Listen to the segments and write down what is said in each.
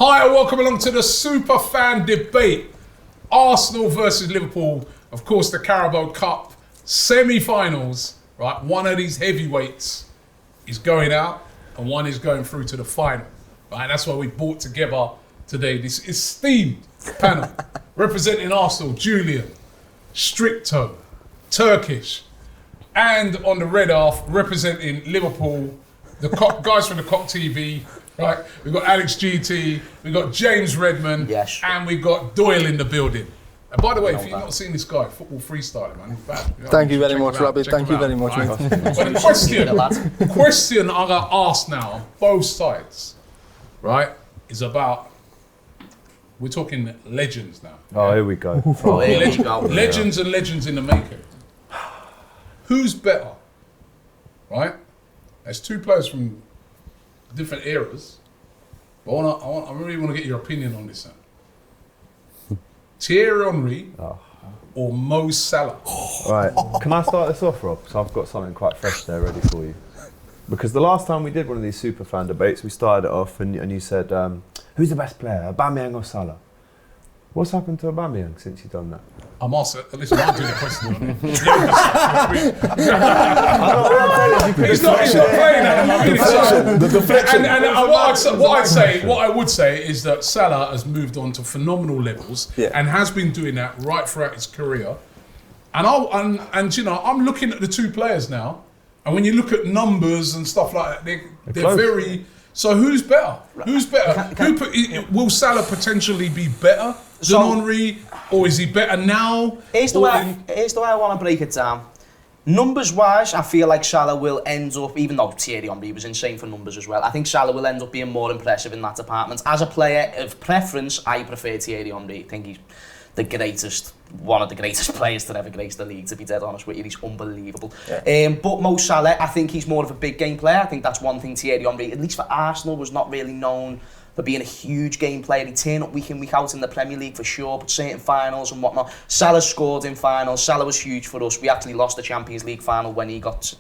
Hi and welcome along to the super fan debate. Arsenal versus Liverpool. Of course, the Carabao Cup semi-finals. Right, one of these heavyweights is going out, and one is going through to the final. Right, that's why we brought together today this esteemed panel representing Arsenal: Julian, Stricto, Turkish, and on the red half representing Liverpool, the guys from the Cock TV. Right, we've got Alex GT, we've got James Redman, yes, and we've got Doyle in the building. And by the way, if you've not seen this guy, football freestyling, man, he's bad. You know, Thank you very much, Robbie. Thank you very much, mate. But the question I'm going to ask now on both sides, right, is about, we're talking legends now. Oh, here we go. Legends and legends in the making. Who's better, right? There's two players from different eras. But I really want to get your opinion on this. Thierry Henry or Mo Salah? Right, can I start this off, Rob? Because I've got something quite fresh there ready for you. Because the last time we did one of these super fan debates, we started it off and you said, who's the best player, Aubameyang or Salah? What's happened to Aubameyang since you've done that? I'm asking, listen, I'm doing the question. He's not playing that. And what I would say is that Salah has moved on to phenomenal levels and has been doing that right throughout his career. And you know, I'm looking at the two players now, and when you look at numbers and stuff like that, they're very. So who's better? Who's better? Will Salah potentially be better than Henry, or is he better now? Here's the way I want to break it down. Numbers-wise, I feel like Salah will end up, even though Thierry Henry was insane for numbers as well, I think Salah will end up being more impressive in that department. As a player of preference, I prefer Thierry Henry. I think he's the greatest, one of the greatest players to ever grace the league, to be dead honest with you. He's unbelievable. Yeah. But Mo Salah, I think he's more of a big game player. I think that's one thing Thierry Henry, at least for Arsenal, was not really known for being a huge game player. He turned up week in, week out in the Premier League for sure, but certain finals and whatnot. Salah scored in finals. Salah was huge for us. We actually lost the Champions League final when he got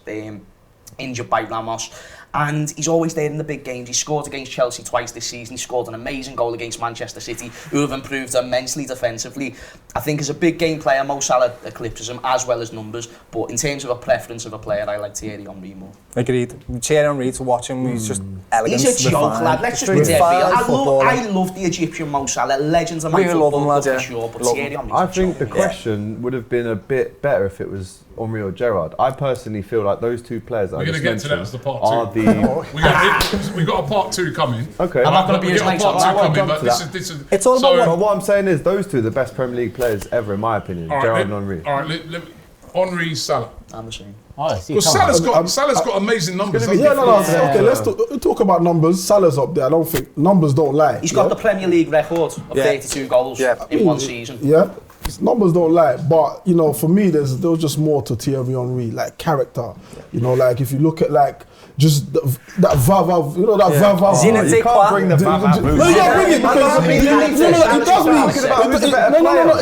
injured by Ramos. And he's always there in the big games. He scored against Chelsea twice this season. He scored an amazing goal against Manchester City, who have improved immensely defensively. I think as a big game player, Mo Salah eclipses him as well as numbers. But in terms of a preference of a player, I like Thierry Henry more. Agreed. Thierry Henry, to watch him, he's just elegant. He's a joke, lad. Let's just be dead real. I love the Egyptian Mo Salah. Legends of my football for sure. But Thierry Henry's I think the question would have been a bit better if it was Henry or Gerrard. I personally feel like those two players that we're going to get to that as the part two. We've got a part two coming. Okay. I'm not going to be as late on but this is. It's all about what I'm saying is those two are the best Premier League players ever, in my opinion. Gerrard and Henry. All right, Henry, Salah. I'm the same. Because Salah's got amazing numbers. Okay, let's talk about numbers. Salah's up there. I don't think numbers don't lie. He's got the Premier League record of 32 goals in one season. Yeah. Numbers don't lie, but you know, for me, there was just more to Thierry Henry, like character. You know, like if you look at like just that vav, you know that vav. You can't bring the vav. No, you can't bring it because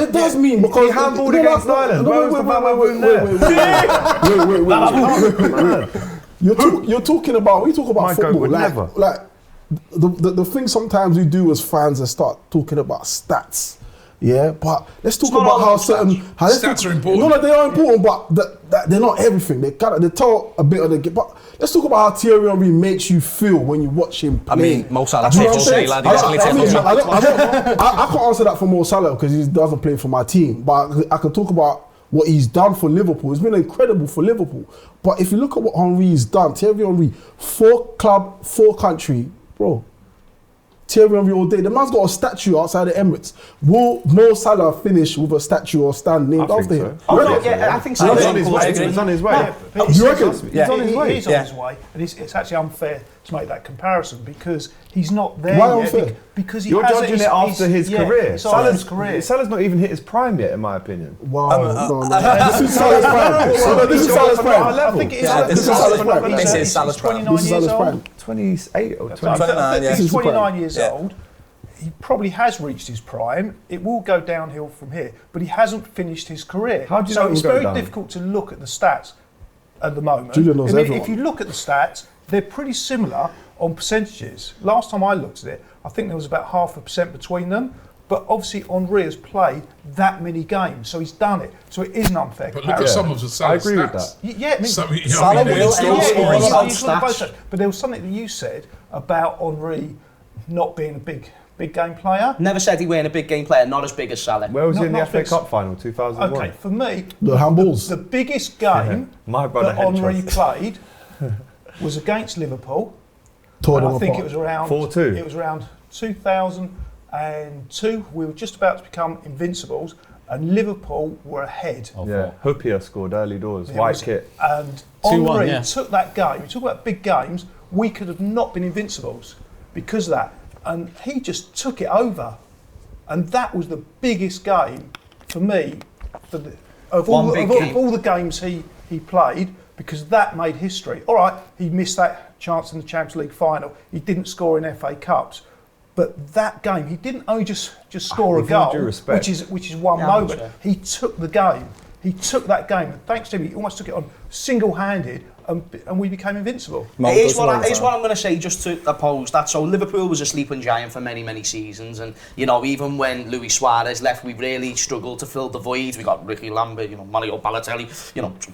it does mean because he handballed against Ireland. Wait. You're talking about football, like the thing sometimes we do as fans is start talking about stats. Yeah, but let's talk about how certain stats are important. No, they are important, but they're not everything. They tell a bit of the game. But let's talk about how Thierry Henry makes you feel when you watch him play. I mean, Mo Salah. I can't answer that for Mo Salah because he doesn't play for my team. But I can talk about what he's done for Liverpool. It's been incredible for Liverpool. But if you look at what Henry's done, Thierry Henry, 4 club, 4 country, bro. Thierry Henry all day. The man's got a statue outside the Emirates. Will Mo Salah finish with a statue or stand named after him? I think so. He's on his way. You reckon? He's on his way. And it's actually unfair to make that comparison because he's not there Why yet. Unfair? Because you're judging it after his career. Salah's not even hit his prime yet, in my opinion. Wow. This is Salah's prime. This is Salah's prime. I think it is. This is Salah's prime. This is Salah's prime. 28 or 29. He's 29 years old. He probably has reached his prime. It will go downhill from here, but he hasn't finished his career. How do you know it's very difficult to look at the stats at the moment. Julian knows everyone. If you look at the stats, they're pretty similar on percentages, last time I looked at it, I think there was about 0.5% between them. But obviously, Henry has played that many games, so he's done it. So it is an unfair But look at some of the Salah I agree with stats. Yeah, I mean, Salah will still score on you stats. look at both sides. But there was something that you said about Henry not being a big game player. Never said he weren't a big game player, not as big as Salah. Where was he in the Not FA big- Cup final, 2001? Okay, for me, The handballs. the biggest game My brother that had Henry trust. played was against Liverpool. Tore And them I think apart. it was around 4-2. It was around 2002. We were just about to become invincibles, and Liverpool were ahead. Yeah, Huppier scored early doors, It white was- kit. And 2-1, Henry yeah. took that game. You talk about big games. We could have not been invincibles because of that, and he just took it over, and that was the biggest game for me. Of all the games he played, because that made history. All right, he missed that chance in the Champions League final. He didn't score in FA Cups, but that game he didn't only just score a With all goal, due respect. which is one Yeah, moment. sure. He took the game. He took that game, and thanks to him, he almost took it on single-handed, and we became invincible. Here's what I'm going to say, just to oppose that. So Liverpool was a sleeping giant for many, many seasons, and even when Luis Suarez left, we really struggled to fill the void. We got Ricky Lambert, Mario Balotelli,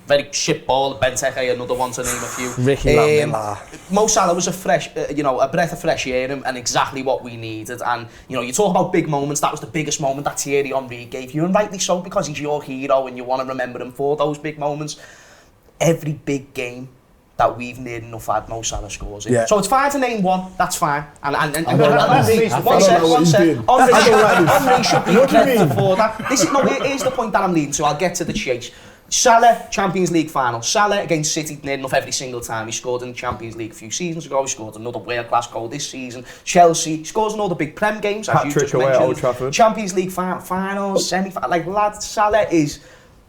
very shit ball. Benteke, another one to name a few. Ricky Lambert. Mo Salah was a breath of fresh air, and exactly what we needed. And you talk about big moments. That was the biggest moment that Thierry Henry gave you, and rightly so, because he's your hero, and you want to remember him for those big moments. Every big game that we've near enough had, Mo Salah scores in. Yeah. So it's fine to name one, that's fine. And I don't Henry, know what he's doing. Henry should be What do you credited mean? for that. Here's the point that I'm leading to, I'll get to the chase. Salah, Champions League final. Salah against City near enough every single time. He scored in the Champions League a few seasons ago. He scored another world-class goal this season. Chelsea, he scores in all the big Prem games, as you Hat-trick just away at mentioned. Old Trafford. Champions League finals, semi-finals. Like, lad, Salah is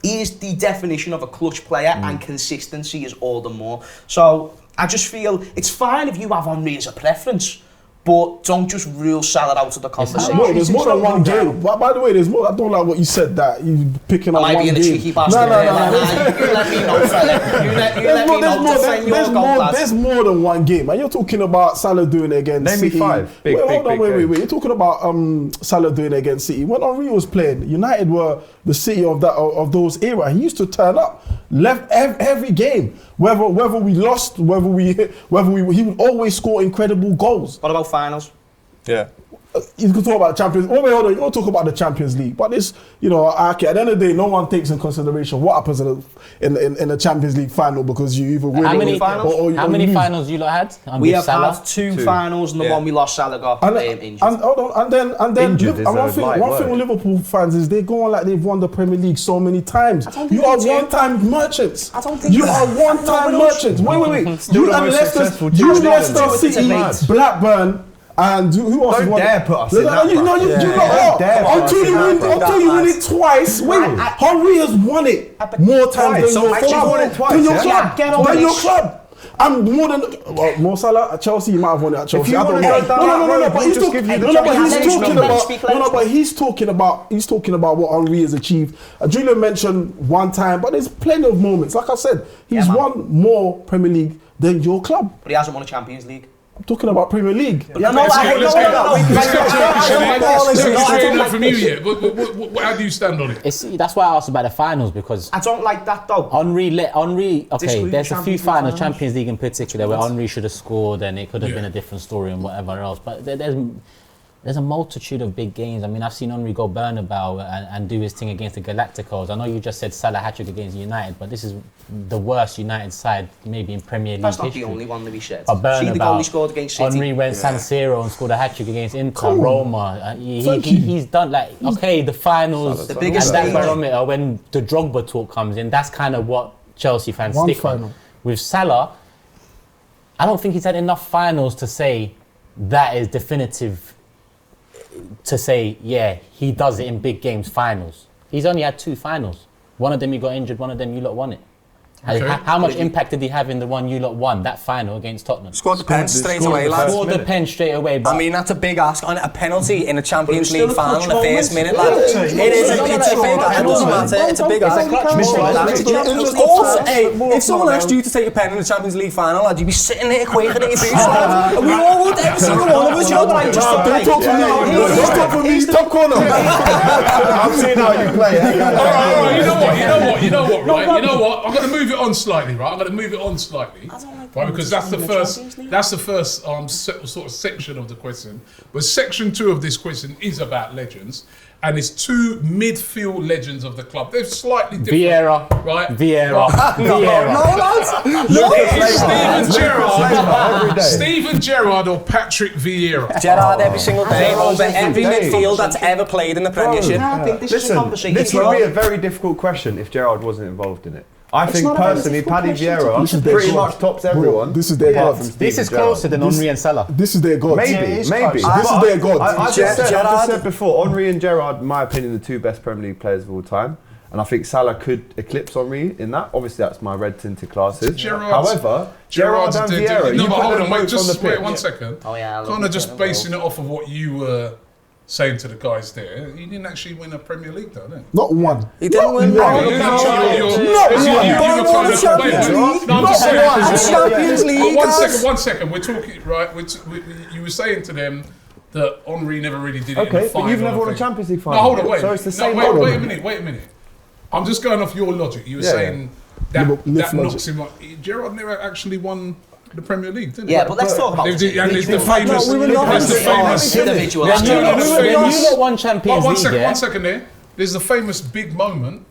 the definition of a clutch player, and consistency is all the more. So I just feel it's fine if you have Henry as a preference, but don't just rule Salah out of the conversation. No, there's more than one game. By the way, there's more. I don't like what you said, that you picking up Am I one being a game. cheeky bastard? No. You let me know, fella. You let me know, defend your goal, lads. There's more than one game, and you're talking about Salah doing it against Name me City. 5. Big Hold on, game. You're talking about Salah doing it against City. When Henry was playing, United were the City of those era. He used to turn up, left every game. Whether we lost, whether we, he would always score incredible goals. What about finals? Yeah. You can talk about Champions. Oh wait, hold on. You don't talk about the Champions League, but this, at the end of the day, no one takes in consideration what happens in the Champions League final, because you either win How or many you finals lose. you lot had? We have Salah? had 2 finals, and the one we lost, Salah got injured. And hold on, and then Injured is one a thing light with word. Liverpool fans is they go on like they've won the Premier League so many times. don't think You are they do. one-time merchants. I don't think you they- are one-time No, we don't. merchants. Wait. Still You the and most Leicester, successful team in Leicester England. City, It's a Blackburn. And who else? Don't won? dare put us in that You know, you bracket. do Yeah. not. Don't dare put Until us you in win, that until you win it twice. Wait, Henry has won it more times Twice. than So your actually club. won it twice, Than your yeah? club. Get on Than your this. club. And more than Mo Salah at Chelsea, you might have won it at Chelsea. you I don't wanna know. go down No. that road, But we'll he's just talking. give you the No, but Champions he's League. talking Let me about. speak, No, let me but he's talking about what Henry has achieved. Julian mentioned one time, but there's plenty of moments. Like I said, he's Yeah, man. won more Premier League than your club. But he hasn't won a Champions League. I'm talking about Premier League. No, Let's I get it from you don't yet. How do you stand on it? That's why I asked about the finals, because like that though. Henry, okay, Exclude there's a few Champions League finals, finals. Champions League in particular, where Henry should have scored and it could have been a different story and whatever else. But there's a multitude of big games. I mean, I've seen Henry go Bernabeu and do his thing against the Galacticos. I know you just said Salah hat-trick against United, but this is the worst United side maybe in Premier League That's not history. the only one that we said. But See the goal he Bernabeu, scored against City. Henry went San Siro and scored a hat-trick against Inter, Roma. He's done the finals, The biggest and that stage. barometer when the Drogba talk comes in, that's kind of what Chelsea fans One stick final. on. With Salah, I don't think he's had enough finals to say that is definitive, to say, yeah, he does it in big games, finals. He's only had 2 finals. One of them he got injured, one of them you lot won it. Okay. How much impact did he have in the one you lot won, that final against Tottenham? Scored the pen straight away, lads. Scored the pen straight away. But I mean, that's a big ask on a penalty in a Champions But it was League still a final in the clutch first moment. minute, lad. It is. It's a big ask. It doesn't matter. It's a big ask. Of course, hey, if someone asked you to take a pen in the Champions League final, lad, you'd be sitting there quaking at your boots, lad. We all would, every single one of us. You know what I just Don't talk for me. Don't talk for me. Top corner. I've seen how you play. All right, you know what? I'm going to move it on slightly, right? I'm going to move it on slightly, right? Because that's the first sort of section of the question. But section 2 of this question is about legends, and it's 2 midfield legends of the club. They're slightly different, Vieira, right? Vieira. Look, it's Steven Gerrard or Patrick Vieira. Gerrard every single day over every midfield that's ever played in the Premiership. I think this is a conversation. This would be a very difficult question if Gerrard wasn't involved in it. I think personally, Paddy Vieira pretty much tops everyone. This is their god. This is closer than Henry and Salah. This is their god. Maybe. This is their god. I just said before, Henry and Gerrard, in my opinion, the 2 best Premier League players of all time. And I think Salah could eclipse Henry in that. Obviously, that's my red tinted glasses. However, Gerrard and Vieira, no, you but put hold them on, both on the wait pitch. 1 second. Oh yeah, Kind of just basing it off of what you were saying to the guys there. You didn't actually win a Premier League, though, didn't you? Not one. He didn't win Champions League. One second. We're talking, right? You were saying to them that Henry never really did it in the Okay, final. but you've never won a Champions League final. No, hold on, wait. So it's the same. Wait a minute. I'm just going off your logic. You were saying that knocks him up. Gerrard never actually won the Premier League, didn't he? Yeah, but let's talk about And it's the famous. individual. When you lot won Champions League, One second there. There's the famous big moment.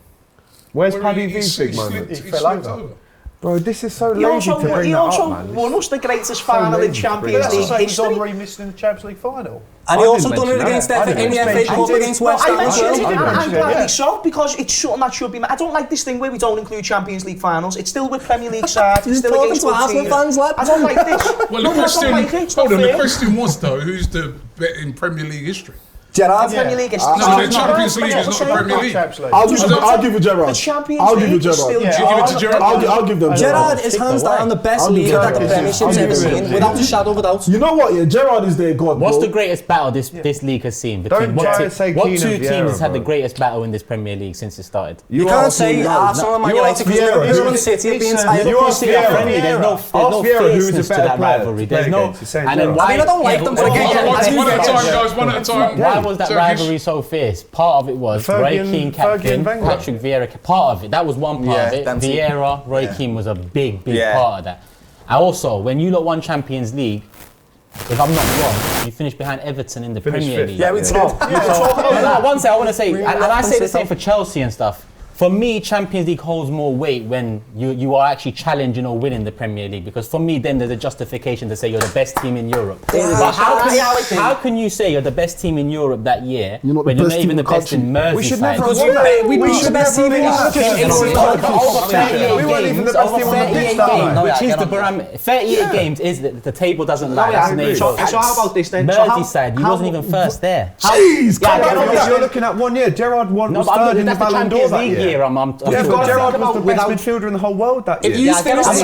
Where's where Paddy he V's big moment? He slipped over. Bro, this is so He lazy also to bring that up, man. won us the greatest final in Champions That's the League same as history. Henry missing in the Champions League final. And he I also didn't done it mention against that. in the FA Cup against West I Ham as mentioned it, well. and mention it, rightly yeah. so, because it's something that should be. I don't like this thing where we don't include Champions League finals. It's still with Premier League sides. It's still Talking against to good Arsenal teams. fans, lad. I don't like this. Well, No, the I don't like it. It's not the fair. question was though, who's the bet in Premier League history? Gerrard. Premier League is No, the Champions League is not the Premier League. I'll give you Gerrard. The Champions I'll give you League is still. Gerrard. Do you give it to Gerrard? I'll give them Gerrard Gerrard. is hands down the best leader that the Premiership's ever seen, without a shadow of a doubt. You know what? Yeah, Gerrard is their god. what's bro. the greatest battle this league has seen? Between Don't try and say what Keane 2 and teams Vieira, has had the bro. greatest battle in this Premier League since it started? You can't say Arsenal and Man United because Liverpool and City have been tired. You ask Vieira. Friendly, there's no Vieira who's a fierceness to better that player rivalry. to play There's no. against. You're saying And then Gerrard. why? I mean, I don't like them, but again, One at a time, guys. One at a time. Why was that Turkish. rivalry so fierce? Part of it was Roy Keane captain, Wenger. Patrick Vieira. Part of it, that was one part Yeah, of it. them two. Vieira, Roy Keane was a big Yeah. part of that. And also, when you lot won Champions League, if I'm not wrong, you finished behind Everton in the Finished Premier fifth. League. Yeah, we did. One second, I want to say, and I say the consistent. same for Chelsea and stuff. For me, Champions League holds more weight when you are actually challenging or winning the Premier League, because for me, then there's a justification to say you're the best team in Europe. But how can you say you're the best team in Europe that year You're not when the you're best not even team the in the best in country. Merseyside? We should never Because have we beat the best team in Over 38 We weren't even the games, best over team on the 38 pitch that games, night. which is the barometer. 38 games is the table doesn't lie. That's an age. So how about this then? Merseyside, you wasn't even first there. Jeez, come on. You're looking at 1 year. Gerrard won. No, was but third in the that's the Ballon d'Or Champions that League year. year. Yeah, but Gerrard was the best midfielder in the whole world that year. If you finished in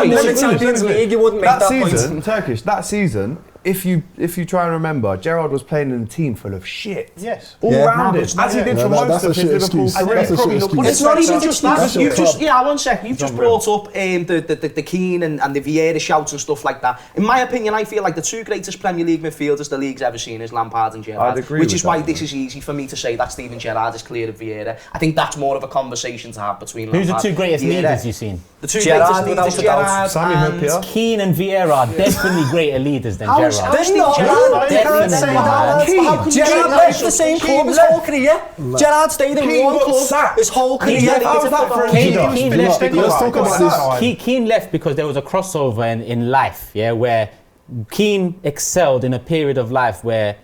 the Champions League, you wouldn't make that that season, point. Turkish, that season, if you try and remember, Gerrard was playing in a team full of shit. Yes. All Yeah. round No, it, but as he did yeah, for that's most a of his shit Liverpool excuse. career. That's a shit excuse. It's not even just that. That's your You've just, club. 1 second. You've just brought up the Keane and the Vieira shouts and stuff like that. In my opinion, I feel like the 2 greatest Premier League midfielders the league's ever seen is Lampard and Gerrard. I'd agree Which with is why that, this is easy for me to say that Steven Gerrard is clear of Vieira. I think that's more of a conversation to have between Who's the Lampard 2 greatest and Vieira. leaders you've seen? The 2 Gerrard, greatest leaders, without a doubt. Gerrard Sammy and... Hupia. Keane and Vieira are definitely greater leaders than How's Gerrard. Steve not, Gerrard man. definitely Say not? that. How can you Gerrard say left that? the same club his whole career. Gerrard stayed in Keane one got club sacked. his whole career. How's that for a Keane left Let's because talk about this. Keane left because there was a crossover in life, yeah, where Keane excelled in a period of life where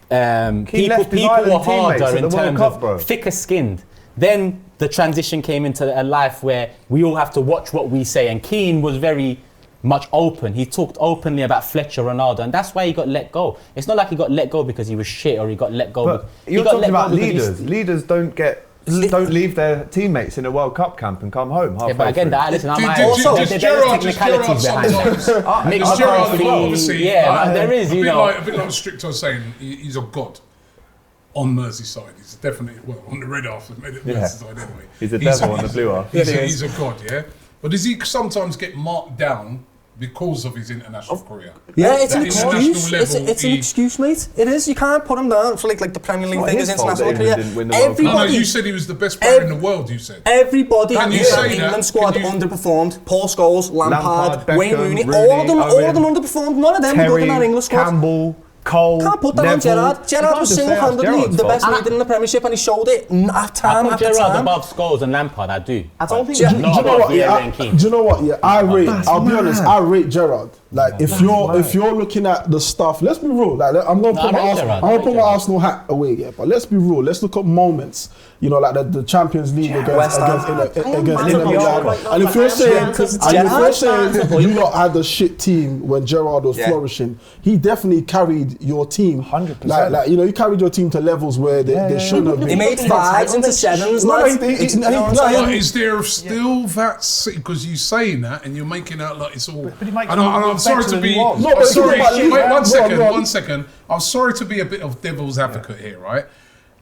people left his were island teammates harder at in the World terms Cup, bro. of thicker skinned. Then the transition came into a life where we all have to watch what we say, and Keane was very much open. He talked openly about Fletcher, Ronaldo, and that's why he got let go. It's not like he got let go because he was shit or he got let go. But he you're got talking let go about because leaders. Leaders don't get don't leave their teammates in a World Cup camp and come home halfway Yeah, but again, through. listen, I'm Does Gerrard technicalities behind that. Is Gerrard as well, obviously? Yeah, like, there is, you know. A bit like Strict was saying, he's a god on Merseyside. He's definitely, well, on the red half of Merseyside anyway. He's a devil on the blue half. He's a god, yeah? But does he sometimes get marked down because of his international career? Yeah, it's That an excuse. It's an excuse, mate. It is. You can't put him down for like the Premier League thing, his international career. No, you said he was the best player in the world, you said. Everybody in Can you the say England that? squad underperformed. Paul Scholes, Lampard, Beckham, Wayne Rooney, Rooney, all of them underperformed. None of them were good in that English squad. Campbell, Cole, Can't put that on Neville. Gerrard. Gerrard was single-handedly the best leader in the Premiership, and he showed it time I put after Gerrard time. above Scholes and Lampard, I do. I don't think... Do you know what? Yeah, do you know what? Yeah, I'll be honest. I rate Gerrard. Like if you're looking at the stuff, let's be real. Like I'm gonna put my Arsenal hat away. Yeah, but let's be real. Let's look at moments. You know, like the Champions League against Inter Milan. And if you're saying you lot had the shit team when Gerrard was flourishing, he definitely carried your team. 100%. Like you know, he carried your team to levels where they shouldn't have been. He made 5s into 7s. But is there still that? Because you're saying that and you're making out like it's all. But he makes I'm sorry to be. One second. I'm sorry to be a bit of devil's advocate here, right?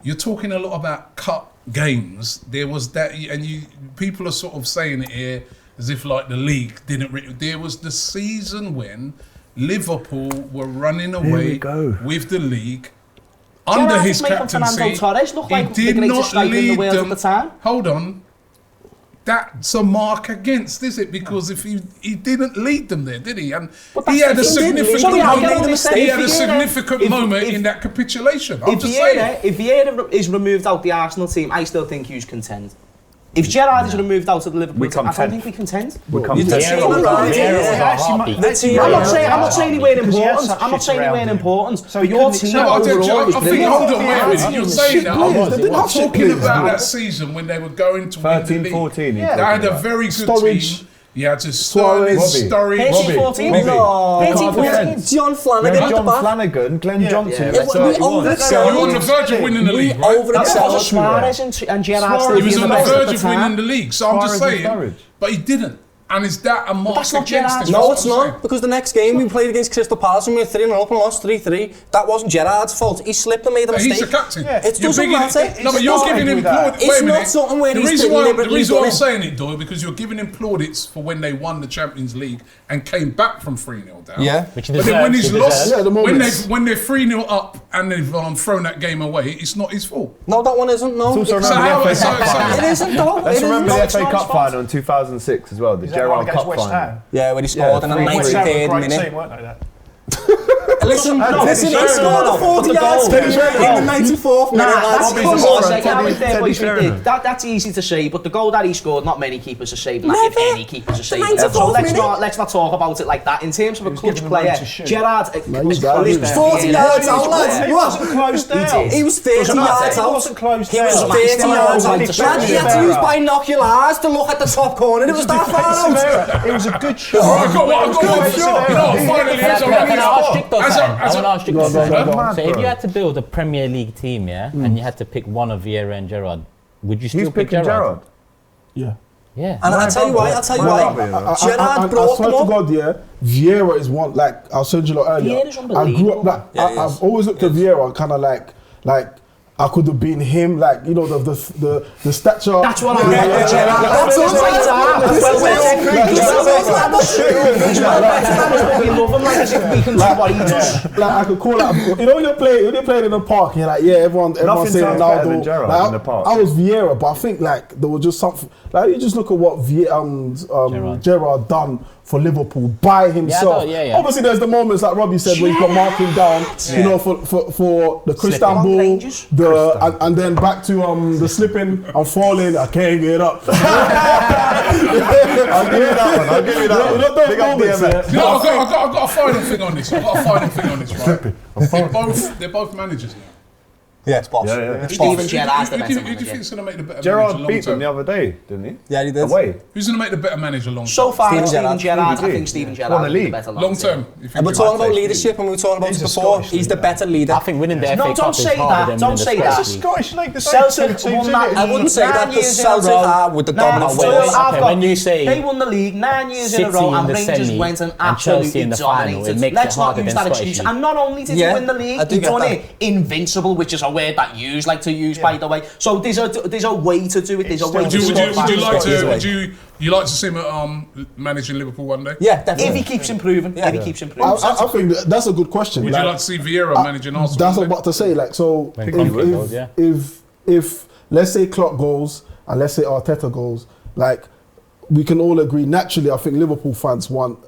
You're talking a lot about cup games. There was that, and people are sort of saying it here as if like the league didn't. There was the season when Liverpool were running away with the league under his captaincy. He did not lead them. Hold on. That's a mark against, is it? Because if he didn't lead them there, did he? And he had a significant moment in that capitulation. I'm just saying. If Vieira is removed out the Arsenal team, I still think you contend. If Gerrard is removed out of the Liverpool team, I don't think we contend. I'm not saying he weren't important. I'm not saying he weren't important. So your team overall was brilliant. Hold on, wait a minute. You're saying that. I'm talking about that season when they were going to win the league. 13-14. They had a very good team. You had to Sturridge, 13-14? No. 13-14. John Flanagan. John Flanagan, Glenn Johnson. You were on the verge of winning the league, right? That was Suarez and Gerrard still He was on the best verge at of the winning time. the league, so I'm just saying. But he didn't. And is that a mark that's not against Gerrard's him? No, it's not, because the next game we played against Crystal Palace and we were 3-0 up and lost 3-3. That wasn't Gerrard's fault. He slipped and made a mistake. He's the captain. It doesn't matter. No, but you're giving him plaudits. It's not something where he's deliberately The reason why done I'm it. saying it, Doyle, because you're giving him plaudits for when they won the Champions League and came back from 3-0 down. Yeah. Which But then when he's lost, Yeah, the moments. when they're 3-0 up and they've thrown that game away, it's not his fault. No, that one isn't, no. It's also So how? remember the FA Cup final. It isn't, though. Let's remember the FA not Cup his final in 2006 as well, the Gerrard Cup final. Yeah, when he scored in the 93rd Great minute. team, weren't they? That. Listen, he scored a 40-yard in the 94th minute. That's easy to say, but the goal that he scored, not many keepers are saving that, if any keepers are saving that. So let's not talk about it like that. In terms of a clutch player, Gerrard was close down. 40 yards out, lads. He wasn't closed down. He was 30 yards He out. wasn't closed He down. was 30 yards out. Man, he had to use binoculars to look at the top corner. It was that far out. It was a good shot. I've got one shot. Finally, Can I ask Strict though, I want to ask Strict Go on. So if you had to build a Premier League team, and you had to pick one of Vieira and Gerrard, would you still He's pick picking Gerrard? Yeah. Yeah. And I'll tell you why. Gerrard I broke swear him to up. God, yeah, Vieira is one, like I said you earlier. Vieira's I unbelievable. grew up like Yeah, he is. I've always looked at Vieira kind of like I could have been him, like you know the stature. That's what I meant with Gerrard. That's what we love him, like as if we can do what he does. Like I could call out, you know, when you're playing in the park, and you're like, yeah, everyone's saying sounds better than Ronaldo. Gerrard Like, in the park. I was Vieira, but I think like there was just something. Like you just look at what Gerrard done for Liverpool by himself. Yeah. Obviously, there's the moments like Robbie said where you can mark him down. You know, for the Christian ball, and then back to the slipping and falling. I can't get up. I'll give you that one. Big up DMX. No, I've got a final thing on this. Right? They're both managers now. Yeah, it's boss. Yeah. Steven Gerrard's the Who better do you manager. think is going to make the better Gerrard manager long beat them the term? other day, didn't he? Yeah, he did. Away. Who's going to make the better manager long term? So far, Steven Steven Gerrard. Gerrard. I think Steven Gerrard Won the will be the league. better Long term. you think And we're he's- talking about I'd say leadership, and we were talking about He's this a before. Scottish He's the leader. better leader. I think winning the FA No, Cup don't is say harder that, than don't winning the say Scottish that. It's a League. Scottish league. There's Celtic only two teams won that in it. I wouldn't say that, 9 because years in a Celtic row. are with the Nah, dominant so force. I've Okay, got- when you say they won the league 9 years in a City row, in and the Rangers semi went and and Chelsea absolutely in the final, it dominated. makes Let's it not harder use than that Scottish excuse. League. And not only did Yeah, he win the I league, do he get done that. it invincible, which is a word that you like to use, by the way. So there's a way to do it. There's a way Would to you, do would you, it. would you like Scottish to? way. Would you like to see him managing Liverpool one day? Yeah, If definitely. he keeps improving, if he keeps I, improving. I think that's a good question. Would you like to see Vieira managing Arsenal? That's one what day? I'm about to say. Like, so When Conte goes, yeah. if let's say Klopp goes and let's say Arteta goes, like we can all agree. Naturally, I think Liverpool fans want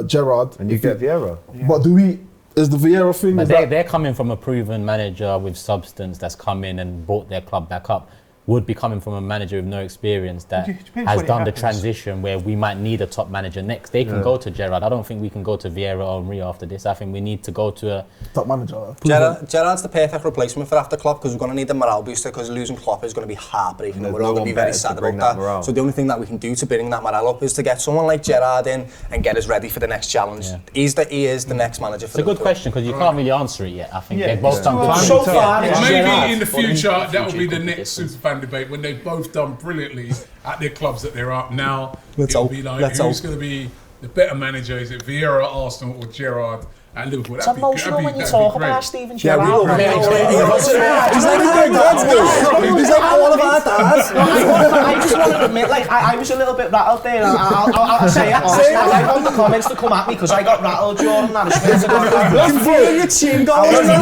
Gerrard. And you get Vieira. But do we? Is the Vieira thing? But is they're, that, they're coming from a proven manager with substance that's come in and brought their club back up. Would be coming from a manager with no experience that It depends has when it done the happens. transition where we might need a top manager next. They can go to Gerrard. I don't think we can go to Vieira or Henry after this. I think we need to go to a... top manager. Gerrard's the perfect replacement for after Klopp, because we're going to need the morale booster, because losing Klopp is going to be heartbreaking, and There's we're all no going to be one very better sad to bring about that morale. So the only thing that we can do to bring that morale up is to get someone like Gerrard in and get us ready for the next challenge. Yeah. He is the next manager for It's a good Liverpool. question because you can't really answer it yet. I think Yeah, they've both it's done too good. early. So far, it's Maybe Gerrard. in the But in future the that will future be it the could be next different. superfan debate when they've both done brilliantly at their clubs that they're at now. Let's It'll hope. be like Let's who's hope. going to be the better manager? Is it Vieira at Arsenal or Gerrard at Liverpool? It's emotional when you talk about Steven Gerrard. He's like our dads, dude. He's like all of our dads. I just want to admit, like, I was a little bit rattled there. And I'll say it honestly. I want the comments to come at me because I got rattled, Jordan. And I swear to God. You feel your chin going. Listen,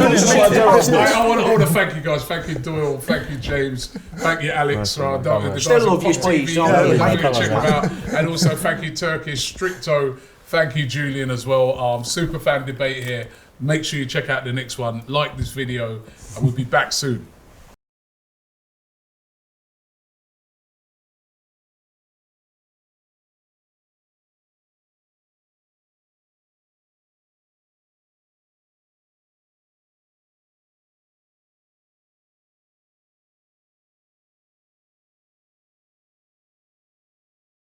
I want to thank you guys. Thank you, Doyle. Thank you, James. Thank you, Alex. The guys Still at love you, Pop please. TV. Yeah, Thank you, yeah. check them out. And also thank you, Turkish Stricto. Thank you, Julian, as well. Super fan debate here. Make sure you check out the next one. Like this video, and we'll be back soon.